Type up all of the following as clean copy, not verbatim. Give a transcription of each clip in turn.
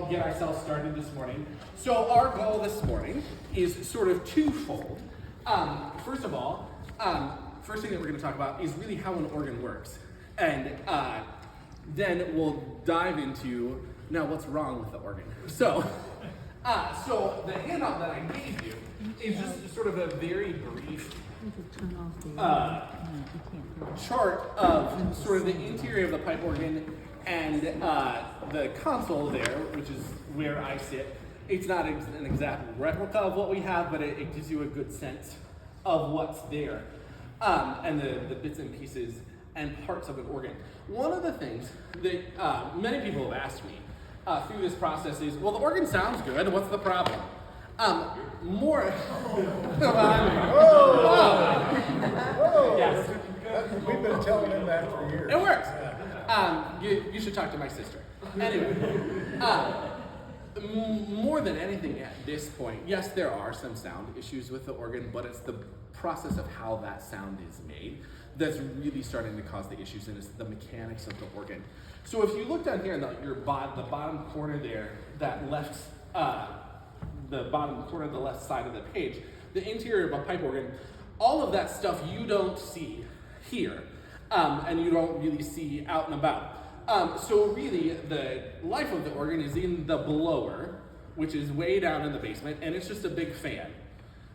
all get ourselves started this morning. So our goal this morning is sort of twofold. First of all, first thing that we're going to talk about is really how an organ works. And then we'll dive into, now what's wrong with the organ. So the handout that I gave you is just sort of a very brief chart of sort of the interior of the pipe organ and the console there, which is where I sit. It's not an exact replica of what we have, but it gives you a good sense of what's there, and the bits and pieces and parts of an organ. One of the things that many people have asked me through this process is, well, the organ sounds good, what's the problem? Yes. We've been telling him that for years. It works. You should talk to my sister. Anyway, more than anything at this point, yes, there are some sound issues with the organ, but it's the process of how that sound is made that's really starting to cause the issues, and it's the mechanics of the organ. So if you look down here in the bottom corner there, that left, the bottom corner of the left side of the page, the interior of a pipe organ, all of that stuff you don't see here, and you don't really see out and about. So really, the life of the organ is in the blower, which is way down in the basement, and it's just a big fan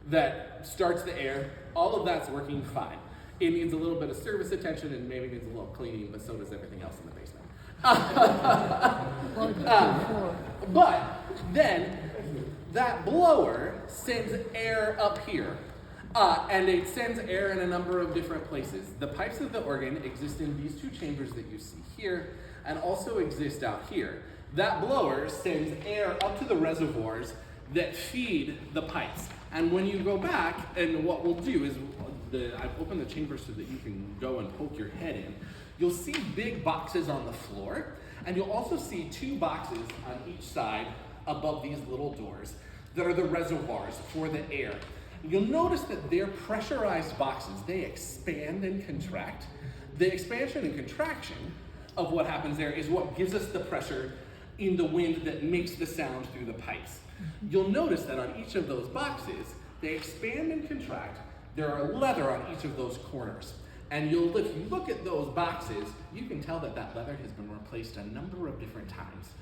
that starts the air. All of that's working fine. It needs a little bit of service attention and maybe needs a little cleaning, but so does everything else in the basement. But then that blower sends air up here. And it sends air in a number of different places. The pipes of the organ exist in these two chambers that you see here, and also exist out here. That blower sends air up to the reservoirs that feed the pipes. And when you go back, and what we'll do is, I've opened the chamber so that you can go and poke your head in. You'll see big boxes on the floor, and you'll also see two boxes on each side above these little doors that are the reservoirs for the air. You'll notice that they're pressurized boxes. They expand and contract. The expansion and contraction of what happens there is what gives us the pressure in the wind that makes the sound through the pipes. You'll notice that on each of those boxes, they expand and contract. There are leather on each of those corners. And if you look at those boxes, you can tell that leather has been replaced a number of different times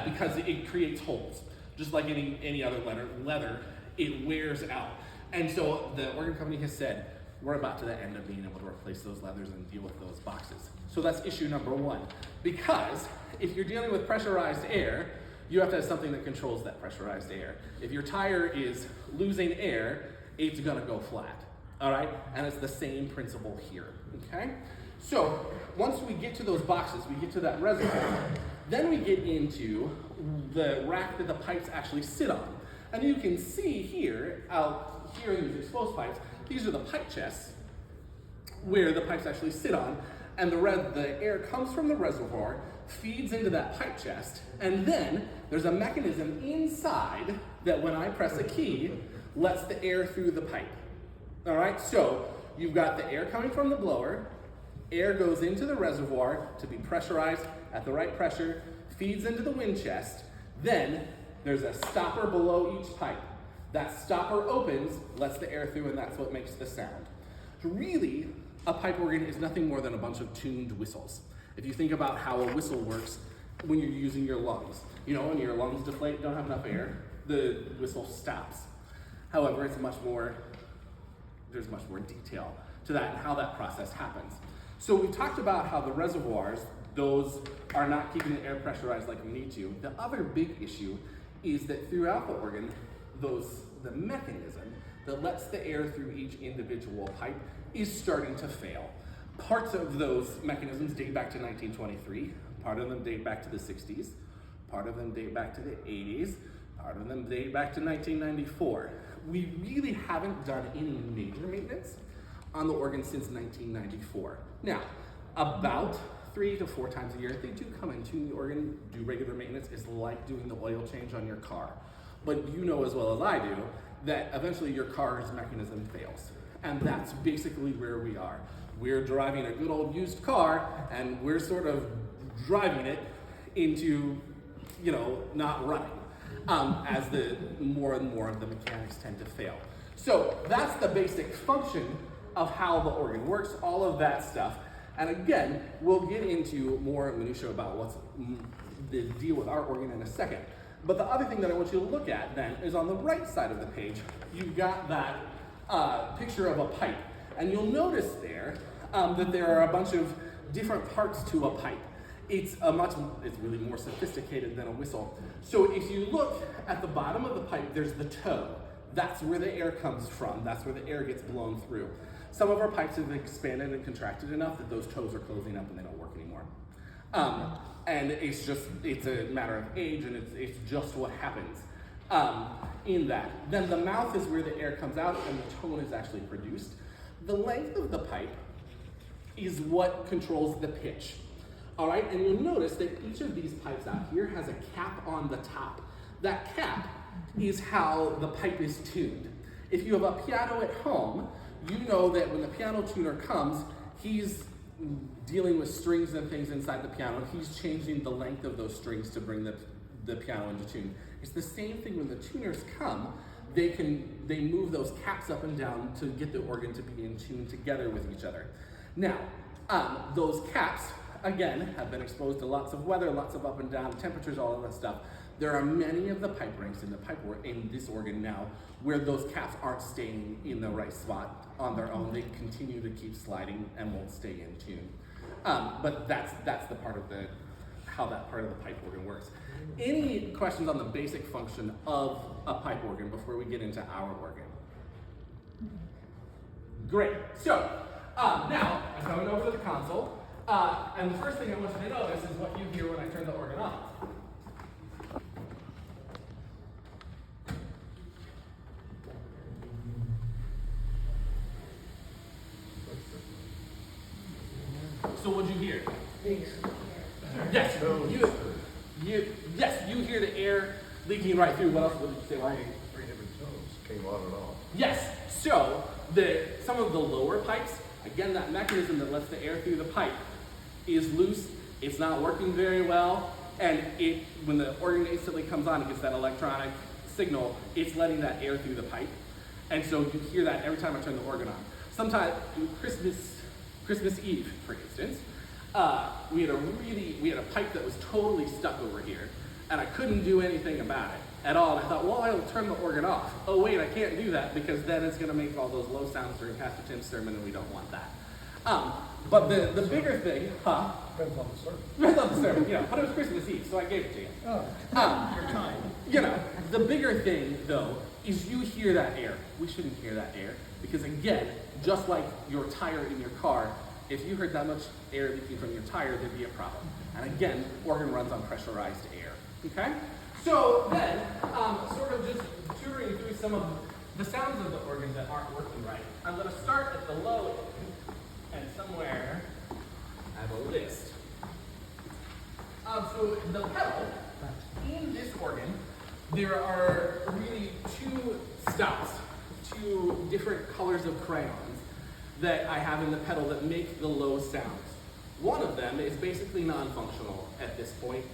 because it creates holes. Just like any other leather, it wears out. And so the organ company has said, we're about to the end of being able to replace those leathers and deal with those boxes. So that's issue number one. Because if you're dealing with pressurized air, you have to have something that controls that pressurized air. If your tire is losing air, it's gonna go flat, all right? And it's the same principle here, okay? So once we get to those boxes, we get to that reservoir, then we get into the rack that the pipes actually sit on. And you can see here, out here in these exposed pipes, these are the pipe chests where the pipes actually sit on, and the air comes from the reservoir, feeds into that pipe chest, and then there's a mechanism inside that when I press a key, lets the air through the pipe. All right, so you've got the air coming from the blower, air goes into the reservoir to be pressurized at the right pressure, feeds into the wind chest, then there's a stopper below each pipe. That stopper opens, lets the air through, and that's what makes the sound. Really, a pipe organ is nothing more than a bunch of tuned whistles. If you think about how a whistle works when you're using your lungs, when your lungs deflate, don't have enough air, the whistle stops. However, there's much more detail to that and how that process happens. So we talked about how the reservoirs, those are not keeping the air pressurized like we need to. The other big issue is that throughout the organ, the mechanism that lets the air through each individual pipe is starting to fail. Parts of those mechanisms date back to 1923, part of them date back to the 60s, part of them date back to the 80s, part of them date back to 1994. We really haven't done any major maintenance on the organ since 1994. Now, about 3 to 4 times a year, they do come and tune the organ, do regular maintenance. It's like doing the oil change on your car. But you know as well as I do that eventually your car's mechanism fails. And that's basically where we are. We're driving a good old used car, and we're sort of driving it into not running, as the more and more of the mechanics tend to fail. So that's the basic function of how the organ works, all of that stuff. And again, we'll get into more minutia about what's the deal with our organ in a second. But the other thing that I want you to look at then is on the right side of the page, you've got that picture of a pipe. And you'll notice there that there are a bunch of different parts to a pipe. It's really more sophisticated than a whistle. So if you look at the bottom of the pipe, there's the toe. That's where the air comes from. That's where the air gets blown through. Some of our pipes have expanded and contracted enough that those toes are closing up and they don't work anymore. And it's a matter of age, and it's just what happens in that. Then the mouth is where the air comes out and the tone is actually produced. The length of the pipe is what controls the pitch. All right, and you'll notice that each of these pipes out here has a cap on the top. That cap is how the pipe is tuned. If you have a piano at home, you know that when the piano tuner comes, he's dealing with strings and things inside the piano. He's changing the length of those strings to bring the piano into tune. It's the same thing when the tuners come. They move those caps up and down to get the organ to be in tune together with each other. Now, those caps, again, have been exposed to lots of weather, lots of up and down temperatures, all of that stuff. There are many of the pipe rings in this organ now where those caps aren't staying in the right spot on their own. They continue to keep sliding and won't stay in tune. But that's the part of how that part of the pipe organ works. Any questions on the basic function of a pipe organ before we get into our organ? Great. So now I'm coming over to the console, and the first thing I want you to notice is what you hear when I turn the organ on. So what'd you hear? Yes, you hear the air leaking right through. What else would you say? Three different tones came on and off. Yes, so some of the lower pipes, again, that mechanism that lets the air through the pipe is loose. It's not working very well, and when the organ instantly comes on, it gets that electronic signal. It's letting that air through the pipe, and so you hear that every time I turn the organ on. Sometimes Christmas Eve, for instance, we had a pipe that was totally stuck over here, and I couldn't do anything about it at all. And I thought, well, I'll turn the organ off. Oh wait, I can't do that because then it's going to make all those low sounds during Pastor Tim's sermon, and we don't want that. But the bigger thing, Depends on the sermon. depends on the sermon, but it was Christmas Eve, so I gave it to you. Oh, your time. The bigger thing though is you hear that air. We shouldn't hear that air because again, just like your tire in your car, if you heard that much air leaking from your tire, there'd be a problem. And again, organ runs on pressurized air, okay? So then, sort of just tutoring through some of the sounds of the organ that aren't working right. I'm gonna start at the low end, and somewhere I have a list. So the pedal, in this organ, there are really two stops, two different colors of crayons that I have in the pedal that make the low sounds. One of them is basically non-functional at this point.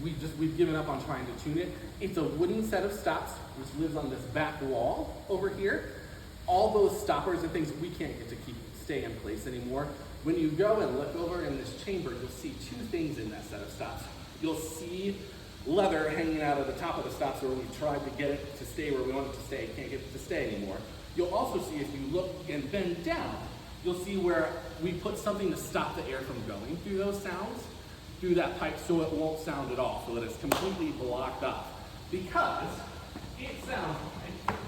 We've given up on trying to tune it. It's a wooden set of stops which lives on this back wall over here. All those stoppers and things we can't get to stay in place anymore. When you go and look over in this chamber, you'll see two things in that set of stops. You'll see leather hanging out of the top of the stops where we tried to get it to stay where we want it to stay, can't get it to stay anymore. You'll also see, if you look and bend down, you'll see where we put something to stop the air from going through those sounds, through that pipe, so it won't sound at all, so that it's completely blocked off. Because it sounds like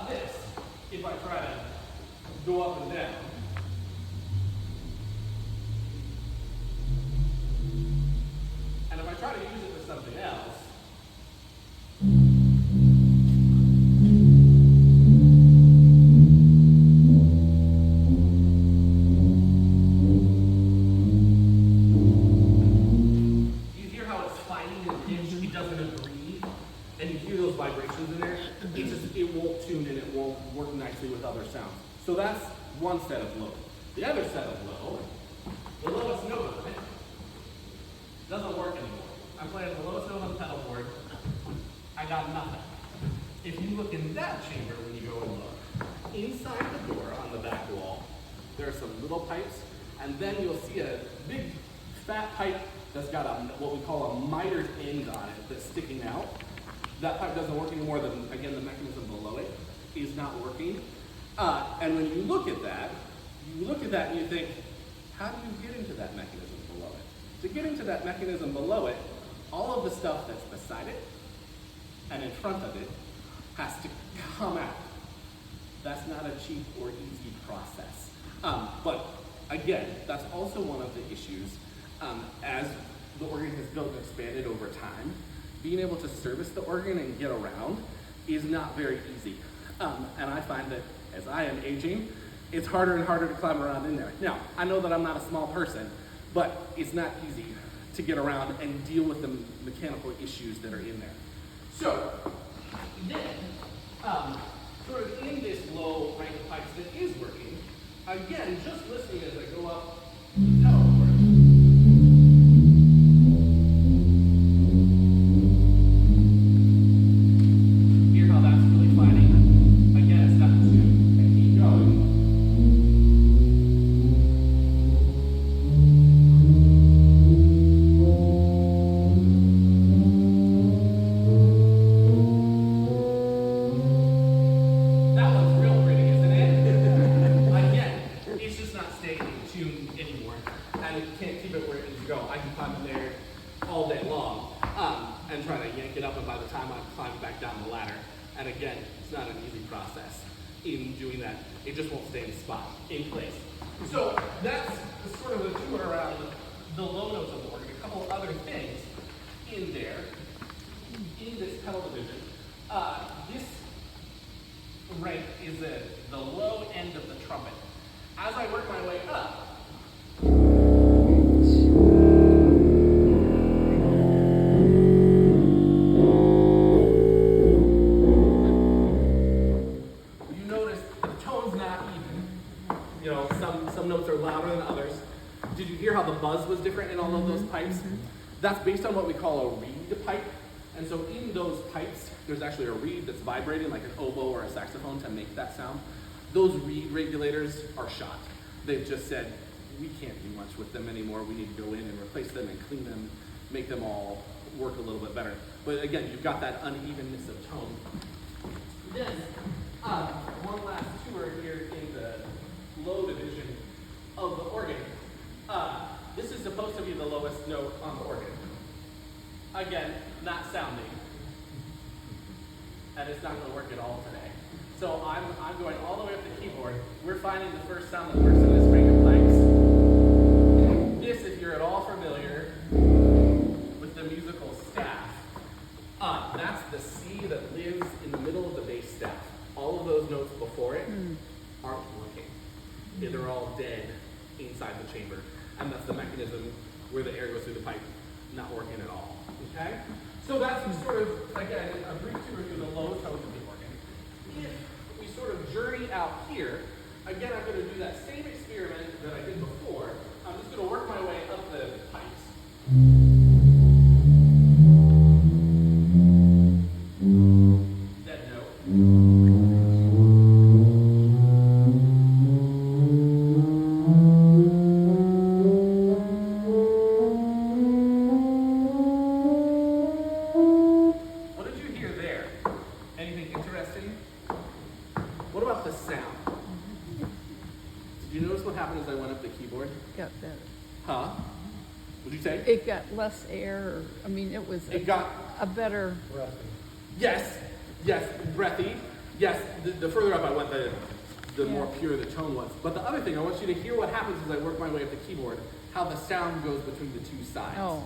this, if I try to go up and down. And if I try to use it for something else, with other sounds. So that's one set of low. The other set of low, the lowest note of it, doesn't work anymore. I'm playing the lowest note on the pedal board. I got nothing. If you look in that chamber when you go and look, inside the door on the back wall, there are some little pipes, and then you'll see a big fat pipe that's got what we call a mitered end on it that's sticking out. That pipe doesn't work anymore. Again, the mechanism below it is not working. And when you look at that and you think, how do you get into that mechanism below it? To get into that mechanism below it, all of the stuff that's beside it and in front of it has to come out. That's not a cheap or easy process. But again, that's also one of the issues as the organ has built and expanded over time. Being able to service the organ and get around is not very easy. And I find that as I am aging, it's harder and harder to climb around in there. Now, I know that I'm not a small person, but it's not easy to get around and deal with the mechanical issues that are in there. So, then, sort of in this low rank of pipes that is working, again, just listening as I go up the pedal board. Hear how that's really fighting? Again, it's not the tune. And keep going. That one's real pretty, isn't it? Again, it's just not staying in tune anymore. And you can't keep it where it needs to go. I can climb in there all day long and try to yank it up, and by the time I climb back down the ladder, and again, it's not an easy process in doing that. It just won't stay in place. So that's sort of a tour around the low notes of the organ. A couple other things in there, in this pedal division. This rank is the low end of the trumpet. As I work my way up, you notice the tone's not even. You know, some notes are louder than others. Did you hear how the buzz was different in all of those pipes? That's based on what we call a reed pipe. And so in those pipes, there's actually a reed that's vibrating like an oboe or a saxophone to make that sound. Those reed regulators are shot. They've just said, we can't do much with them anymore. We need to go in and replace them and clean them, make them all work a little bit better. But again, you've got that unevenness of tone. Then, one last tour here in the low division of the organ. This is supposed to be the lowest note on the organ. Again, not sounding. And it's not going to work at all today. So I'm going all the way up the keyboard. We're finding the first sound that works in this range of pipes. This, if you're at all familiar with the musical staff, that's the C that lives in the middle of the bass staff. All of those notes before it aren't working. They're all dead inside the chamber. And that's the mechanism where the air goes through the pipe, not working at all. Okay? So that's sort of, again, a brief tour through the low tones of the organ. If we sort of journey out here, again, I'm going to do that same experiment that I did before. I'm just going to work my way up the pipes. Dead note. What about the sound? Did you notice what happened as I went up the keyboard? Got better. Huh? What'd you say? It got less air. I mean, it was a better. Yes, breathy. Yes, the further up I went, the more pure the tone was. But the other thing, I want you to hear what happens as I work my way up the keyboard, how the sound goes between the two sides. Oh.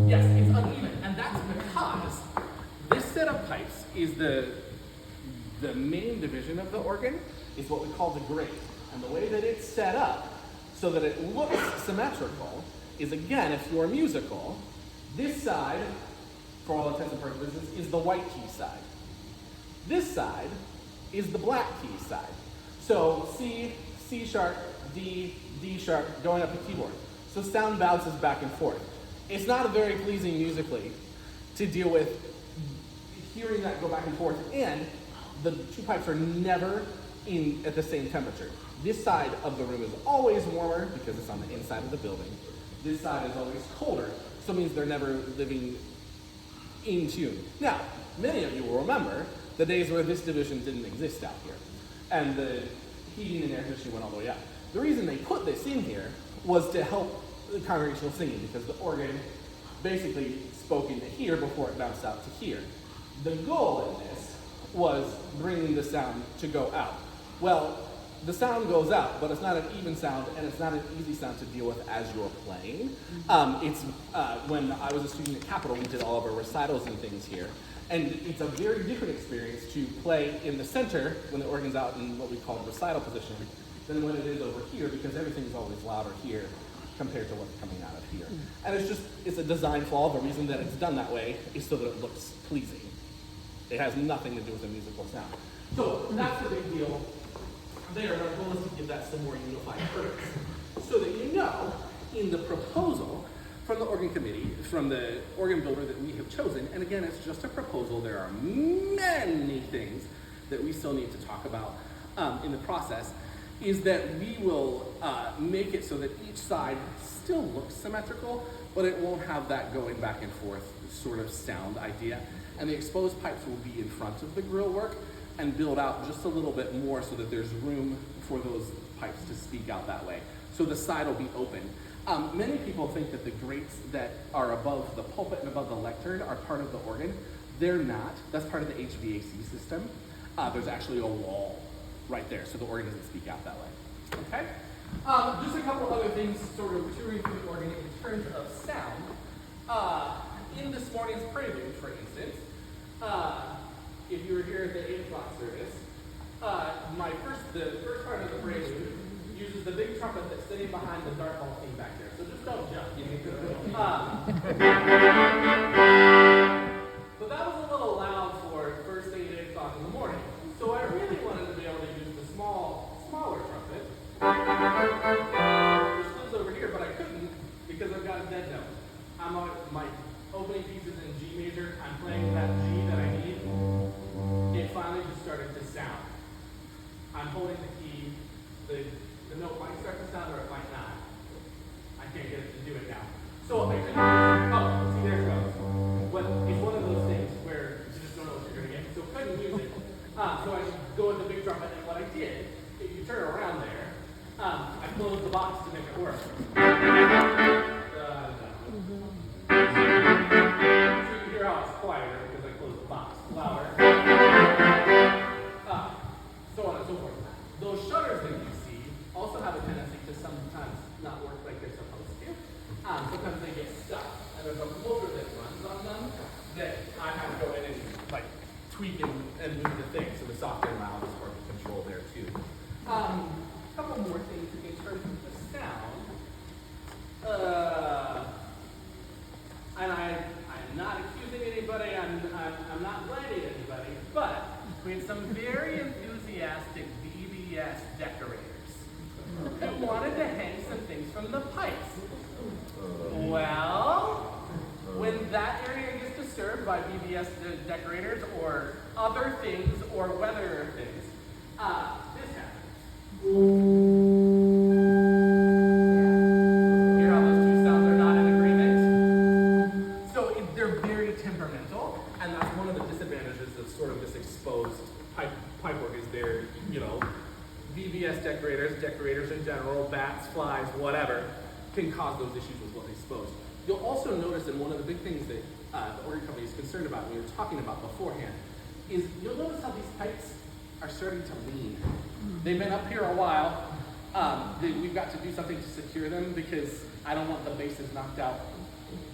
Yes, it's uneven, and that's because this set of pipes is the main division of the organ, is what we call the grave. And the way that it's set up so that it looks symmetrical is, again, if you're musical, this side, for all intents and purposes, is the white key side. This side is the black key side. So C, C sharp, D, D sharp, going up the keyboard. So sound bounces back and forth. It's not very pleasing musically to deal with hearing that go back and forth, and the two pipes are never at the same temperature. This side of the room is always warmer because it's on the inside of the building. This side is always colder, so it means they're never living in tune. Now, many of you will remember the days where this division didn't exist out here, and the heating and air conditioning went all the way up. The reason they put this in here was to help the congregational singing, because the organ basically spoke into here before it bounced out to here. The goal in this was bringing the sound to go out. Well, the sound goes out, but it's not an even sound, and it's not an easy sound to deal with as you're playing. When I was a student at Capitol, we did all of our recitals and things here, and it's a very different experience to play in the center when the organ's out in what we call recital position than when it is over here, because everything's always louder here compared to what's coming out of here. And it's a design flaw. The reason that it's done that way is so that it looks pleasing. It has nothing to do with the musical sound. So that's the big deal there, and our goal is to give that some more unified purpose. So that you know, in the proposal from the organ committee, from the organ builder that we have chosen, and again, it's just a proposal, there are many things that we still need to talk about in the process, is that we will make it so that each side still looks symmetrical, but it won't have that going back and forth sort of sound idea. And the exposed pipes will be in front of the grill work and build out just a little bit more so that there's room for those pipes to speak out that way. So the side will be open. Many people think that the grates that are above the pulpit and above the lectern are part of the organ. They're not. That's part of the HVAC system. There's actually a wall right there, so the organ doesn't speak out that way. Okay? Just a couple other things sort of touring through the organ in terms of sound. In this morning's prelude, for instance, if you were here at the 8 o'clock service, the first part of the prelude uses the big trumpet that's sitting behind the dart ball team back there. So just don't jump. But that was a little loud for first thing at 8 o'clock in the morning. So I really wanted to be able to use the smaller trumpet, which lives over here, but I couldn't because I've got a dead note. I'm on my opening piece is in G major. I'm playing that G that I need. It finally just started to sound. I'm holding the key. The note might start to sound or it might not. I can't get it to do it now. So I couldn't. Oh, see, there it goes. But it's one of those things where you just don't know what you're going to get. So couldn't use it. So I go with the big trumpet, and what I did, if you turn around there, I closed the box to make it work. So you hear how it's quieter because I closed the box. Louder. So on and so forth. Those shutters that you see also have a tendency to sometimes not work like they're supposed to. Sometimes they get stuck, and there's a motor that runs on them that I have to go in and tweak and move the thing, so the software in my office part of control there too. A couple more things in terms of the sound. And I'm not accusing anybody, I'm not blaming anybody, but we had some very enthusiastic BBS decorators who wanted to hang some things from the pipes. Well, when that area gets disturbed by BBS decorators or other things or weather things, this happens. Hear how those two sounds are not in agreement? So they're very temperamental, and that's one of the disadvantages of sort of this exposed pipe work is they're, BBS decorators in general, bats, flies, whatever, can cause those issues with what's exposed. You'll also notice, and one of the big things that the organ company is concerned about, we were talking about beforehand, is you'll notice how these pipes are starting to lean. They've been up here a while. We've got to do something to secure them because I don't want the bases knocked out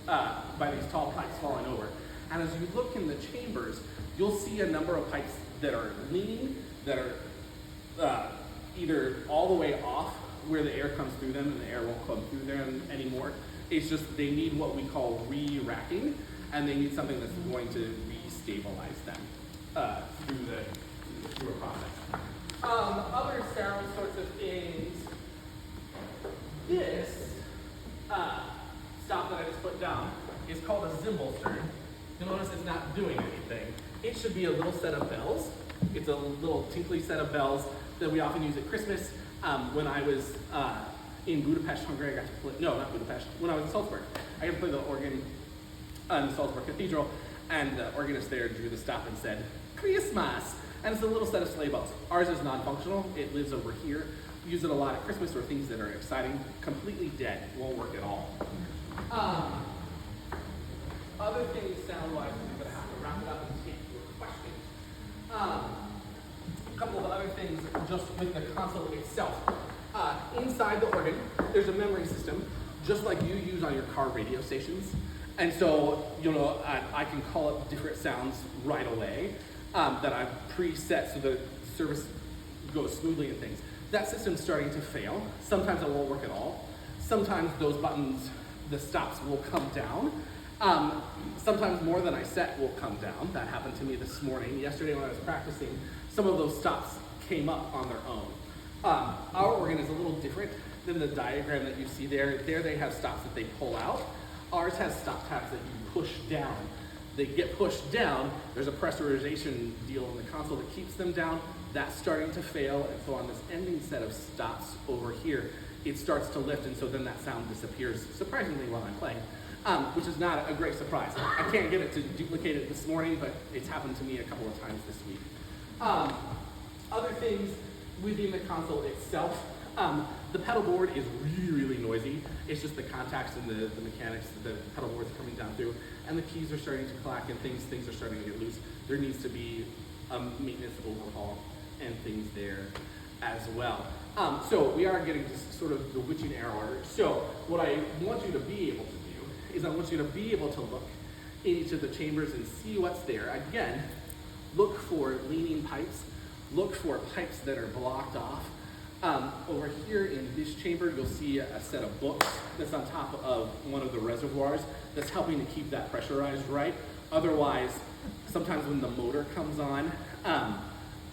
by these tall pipes falling over. And as you look in the chambers, you'll see a number of pipes that are leaning, that are either all the way off where the air comes through them and the air won't come through them anymore, It's just they need what we call re-racking, and they need something that's going to re-stabilize them through a process. Other sound sorts of things. This stop that I just put down is called a zimbalster. You'll notice it's not doing anything. It should be a little set of bells. It's a little tinkly set of bells that we often use at Christmas. When I was in Budapest, Hungary, I got to play, no, not Budapest, when I was in Salzburg, I got to play the organ in the Salzburg Cathedral, and the organist there drew the stop and said, Christmas! And it's a little set of sleigh bells. Ours is non-functional. It lives over here. We use it a lot at Christmas or things that are exciting. Completely dead. Won't work at all. Other things sound-wise, I'm going to have to wrap it up and take your questions. A couple of other things just with the console itself. Inside the organ, there's a memory system, just like you use on your car radio stations. And so, I can call up different sounds right away that I've preset so the service goes smoothly and things. That system's starting to fail. Sometimes it won't work at all. Sometimes those buttons, the stops will come down. Sometimes more than I set will come down. That happened to me this morning. Yesterday when I was practicing, some of those stops came up on their own. Our organ is a little different than the diagram that you see there. There they have stops that they pull out. Ours has stop tabs that you push down. They get pushed down. There's a pressurization deal in the console that keeps them down. That's starting to fail, and so on this ending set of stops over here, it starts to lift, and so then that sound disappears surprisingly while I'm playing, which is not a great surprise. I can't get it to duplicate it this morning, but it's happened to me a couple of times this week. Other things within the console itself, the pedal board is really, really noisy. It's just the contacts and the mechanics that the pedal board's coming down through, and the keys are starting to clack and things are starting to get loose. There needs to be a maintenance overhaul and things there as well. So we are getting to sort of the witching hour. So what I want you to be able to do is I want you to be able to look in each of the chambers and see what's there. Again, look for leaning pipes. Look for pipes that are blocked off. Over here in this chamber, you'll see a set of books that's on top of one of the reservoirs that's helping to keep that pressurized right. Otherwise, sometimes when the motor comes on,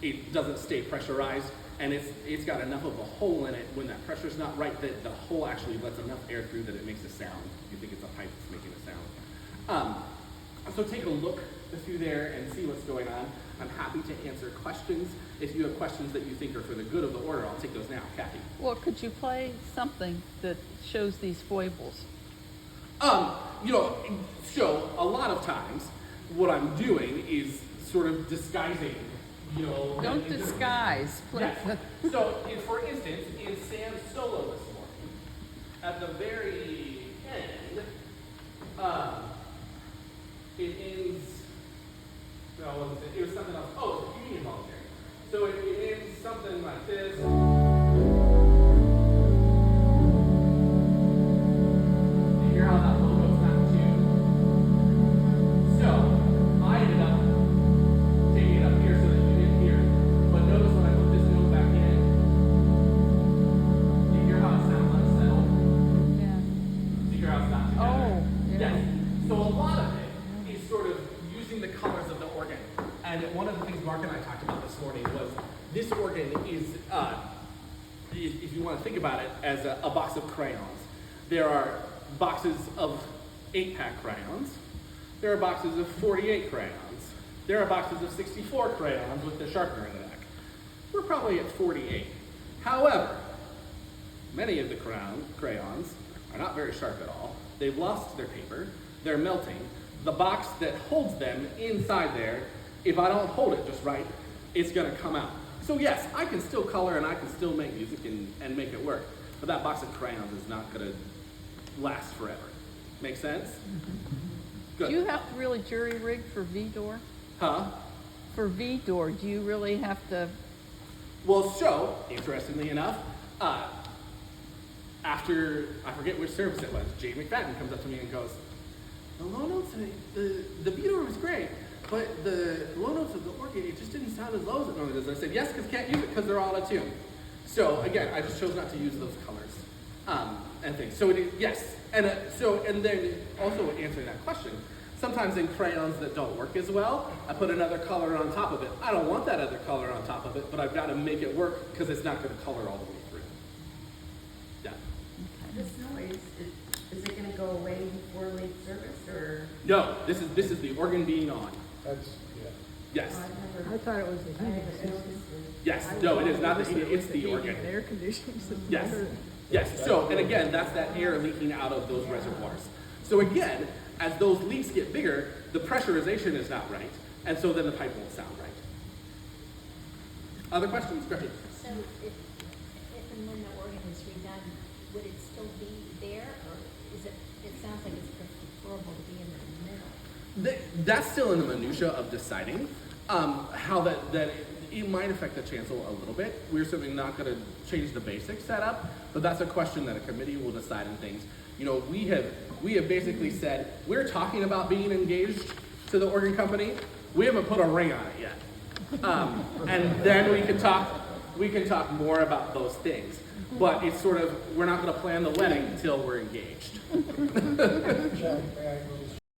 it doesn't stay pressurized, and it's got enough of a hole in it when that pressure's not right that the hole actually lets enough air through that it makes a sound. You think it's a pipe that's making a sound. So take a look through there and see what's going on. I'm happy to answer questions. If you have questions that you think are for the good of the order, I'll take those now. Kathy. Well, could you play something that shows these foibles? So a lot of times what I'm doing is sort of disguising, Don't disguise. Play. Yes. So, for instance, in Sam's solo this morning, at the very end, it ends. No, what was it? It was something else. Oh, it's a communion voluntary. So it ends something like this. You hear how that logo's not tuned? So I ended up taking it up here so that you didn't hear it. But notice when I put this note back in, you hear how it sounds unsettled? Yeah. You hear how it's not together? Oh, yeah. Yes. So a lot of it is sort of using the colors of the organ. And one of the things Mark and I talked about this morning was this organ is, if you want to think about it, as a box of crayons. There are boxes of 8-pack crayons. There are boxes of 48 crayons. There are boxes of 64 crayons with the sharpener in the back. We're probably at 48. However, many of the crayons are not very sharp at all. They've lost their paper. They're melting. The box that holds them inside there, if I don't hold it just right, it's going to come out. So yes, I can still color and I can still make music and make it work, but that box of crayons is not going to last forever. Make sense? Good. Do you have to really jury rig for V-door? Huh? For V-door, do you really have to? Well, so, interestingly enough, after, I forget which service it was, Jay McFadden comes up to me and goes, the low notes, the V-door was great, but the low notes of the organ, it just didn't sound as low as it normally does. I said, yes, because can't use it because they're all attuned. So again, I just chose not to use those colors and things. So it is, yes, And and then also answering that question, sometimes in crayons that don't work as well, I put another color on top of it. I don't want that other color on top of it, but I've got to make it work because it's not going to color all the way through. Yeah. This noise, is it gonna go away before late service, or? No, this is the organ being on. That's, yeah. Yes. Oh, I've never- I thought it was the heating I system. noticed it. Yes. No, it is not the heating. It's the heating organ. and air conditioning system. Yes. Yes. So, and again, that's that air leaking out of those reservoirs. So again, as those leaks get bigger, the pressurization is not right, and so then the pipe won't sound right. Other questions? Gretchen? So if and when the organ is redone, would it still be there, or is it sounds like it's preferable to be in the middle? That's still in the minutia of deciding how that it might affect the chancel a little bit. We're certainly not going to change the basic setup, but that's a question that a committee will decide in things. You know, we have basically said we're talking about being engaged to the organ company. We haven't put a ring on it yet, and then we can talk more about those things. But it's sort of, we're not going to plan the wedding until we're engaged. Jack, may I go